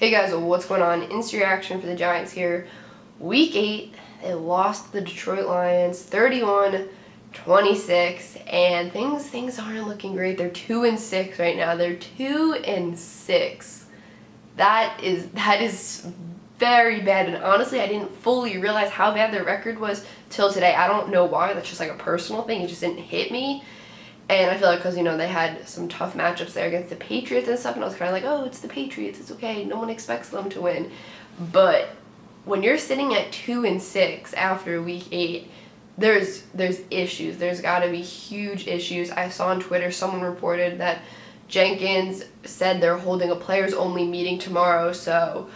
Hey guys, what's going on? Instant reaction for the Giants here. Week 8, they lost the Detroit Lions 31-26, and things aren't looking great. They're 2-6 right now. They're 2-6. That is very bad, and honestly, I didn't fully realize how bad their record was till today. I don't know why. That's just like a personal thing. It just didn't hit me. And I feel like because, they had some tough matchups there against the Patriots and stuff, and I was kind of like, oh, it's the Patriots, it's okay, no one expects them to win. But when you're sitting at 2-6 after week 8, there's issues. There's got to be huge issues. I saw on Twitter someone reported that Jenkins said they're holding a players-only meeting tomorrow, so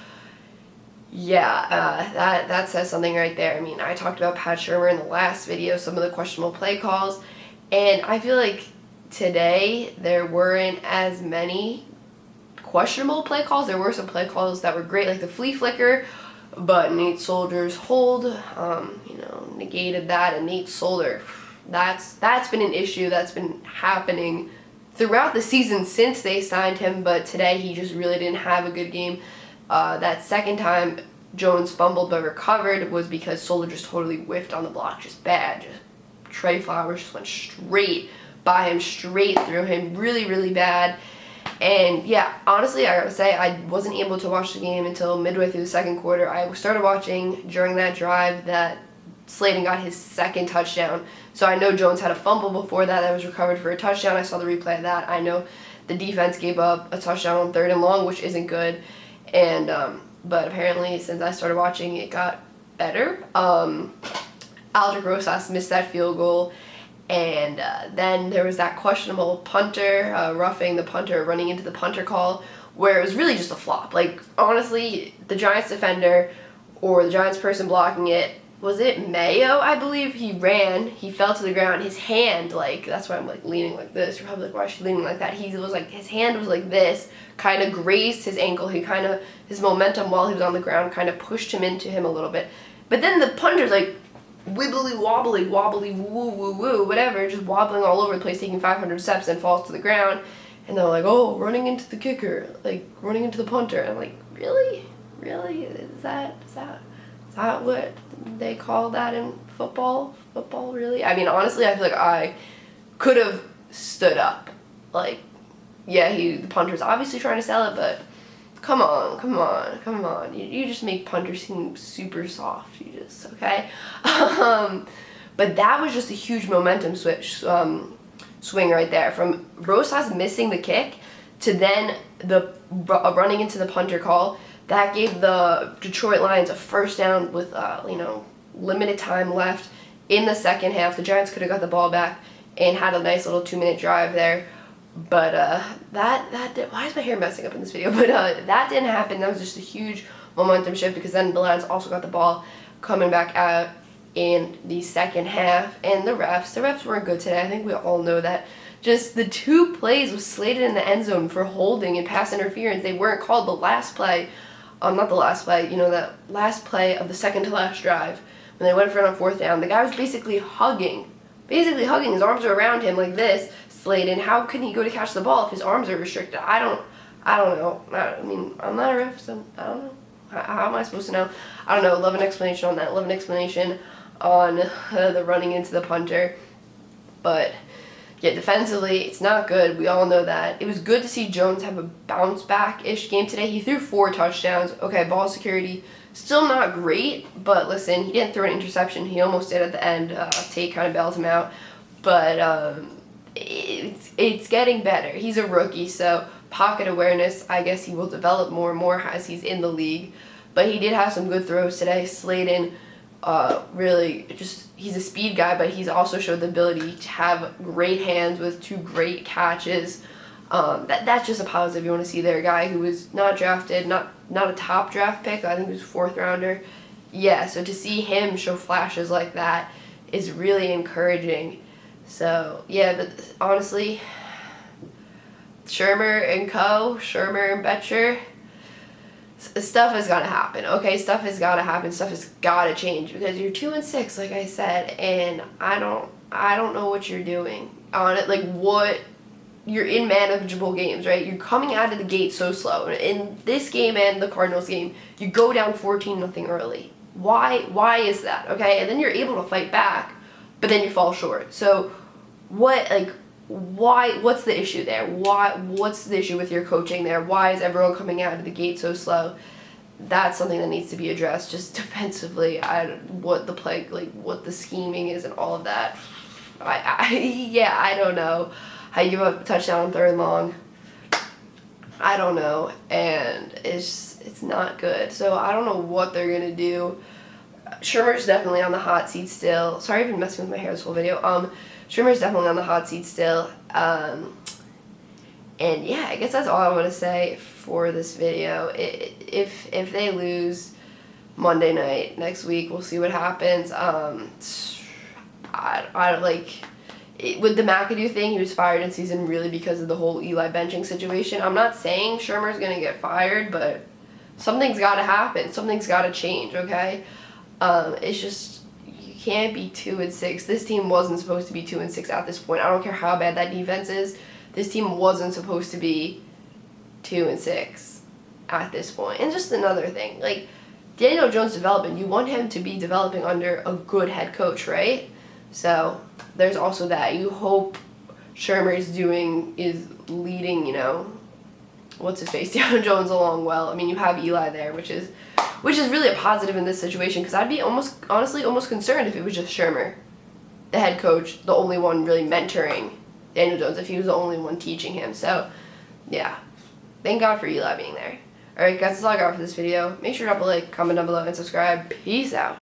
yeah, that says something right there. I mean, I talked about Pat Shurmur in the last video, some of the questionable play calls. And I feel like today there weren't as many questionable play calls. There were some play calls that were great, like the flea flicker, but Nate Solder's hold, negated that. And Nate Solder, that's been an issue that's been happening throughout the season since they signed him. But today he just really didn't have a good game. That second time Jones fumbled but recovered was because Solder just totally whiffed on the block, just bad, Trey Flowers just went straight by him, straight through him, really, really bad. And yeah, honestly, I gotta say, I wasn't able to watch the game until midway through the second quarter. I started watching during that drive that Slayton got his second touchdown. So I know Jones had a fumble before that was recovered for a touchdown. I saw the replay of that. I know the defense gave up a touchdown on 3rd and long, which isn't good. And but apparently, since I started watching, it got better. Aldrick Rosas missed that field goal, and then there was that questionable punter, roughing the punter, running into the punter call, where it was really just a flop. Like, honestly, the Giants defender, or the Giants person blocking it, was it Mayo, I believe? He ran, he fell to the ground, his hand, that's why I'm, leaning like this. You're probably like, why is she leaning like that? His hand was like this, kind of grazed his ankle. His momentum while he was on the ground kind of pushed him into him a little bit. But then the punter's wibbly wobbly, woo woo woo, whatever, just wobbling all over the place, taking 500 steps and falls to the ground. And they're like, oh, running into the kicker, running into the punter. And I'm like, really? Is that what they call that in football? Football, really? I mean, honestly, I feel like I could have stood up. Yeah, the punter's obviously trying to sell it, but come on. You just make punters seem super soft. Okay? But that was just a huge momentum swing right there. From Rosas missing the kick to then the running into the punter call. That gave the Detroit Lions a first down with, limited time left in the second half. The Giants could have got the ball back and had a nice little 2-minute drive there. But why is my hair messing up in this video? But that didn't happen. That was just a huge momentum shift, because then the Lions also got the ball coming back out in the second half. And the refs weren't good today. I think we all know that. Just the 2 plays was slated in the end zone for holding and pass interference. They weren't called. The last play, not the last play, that last play of the second to last drive, when they went for it on 4th down, the guy was basically hugging. His arms are around him like this. Slayton, how can he go to catch the ball if his arms are restricted? I don't know. I mean, I'm not a ref, so I don't know. How am I supposed to know? I don't know. Love an explanation on that. Love an explanation on the running into the punter. But yeah, defensively, it's not good. We all know that. It was good to see Jones have a bounce back-ish game today. He threw 4 touchdowns. Okay, ball security, still not great, but listen, he didn't throw an interception. He almost did at the end. Tate kind of bailed him out. But it's getting better. He's a rookie, so pocket awareness, I guess he will develop more and more as he's in the league. But he did have some good throws today. Slayton, really, he's a speed guy, but he's also showed the ability to have great hands with 2 great catches. That's just a positive you want to see there. A guy who was not drafted, not a top draft pick. I think he was 4th rounder. Yeah, so to see him show flashes like that is really encouraging. So, yeah, but honestly, Shurmur and Betcher, stuff has got to happen, okay? Stuff has got to happen. Stuff has got to change, because you're 2-6, like I said, and I don't know what you're doing on it. you're in manageable games, right? You're coming out of the gate so slow. In this game and the Cardinals game, you go down 14-0 early. Why is that? Okay, and then you're able to fight back, but then you fall short. So what's the issue there? What's the issue with your coaching there? Why is everyone coming out of the gate so slow? That's something that needs to be addressed just defensively. What the scheming is and all of that. I don't know. How you give up a touchdown on 3rd and long. I don't know, and it's not good. So I don't know what they're gonna do. Shermer's definitely on the hot seat still. Sorry, I've been messing with my hair this whole video. Shermer's definitely on the hot seat still. And yeah, I guess that's all I want to say for this video. If they lose Monday night next week, we'll see what happens. With the McAdoo thing, he was fired in season really because of the whole Eli benching situation. I'm not saying Shermer's going to get fired, but something's got to happen. Something's got to change, okay? It's just, you can't be 2-6. This team wasn't supposed to be 2-6 at this point. I don't care how bad that defense is. This team wasn't supposed to be 2-6 at this point. And just another thing, like, Daniel Jones' development, you want him to be developing under a good head coach, right? So there's also that. You hope Shermer is leading, what's his face, Daniel Jones along well. I mean, you have Eli there, which is really a positive in this situation, because I'd be honestly almost concerned if it was just Shermer, the head coach, the only one really mentoring Daniel Jones, if he was the only one teaching him. So yeah, thank God for Eli being there. Alright guys, that's all I got for this video. Make sure to drop a like, comment down below, and subscribe. Peace out.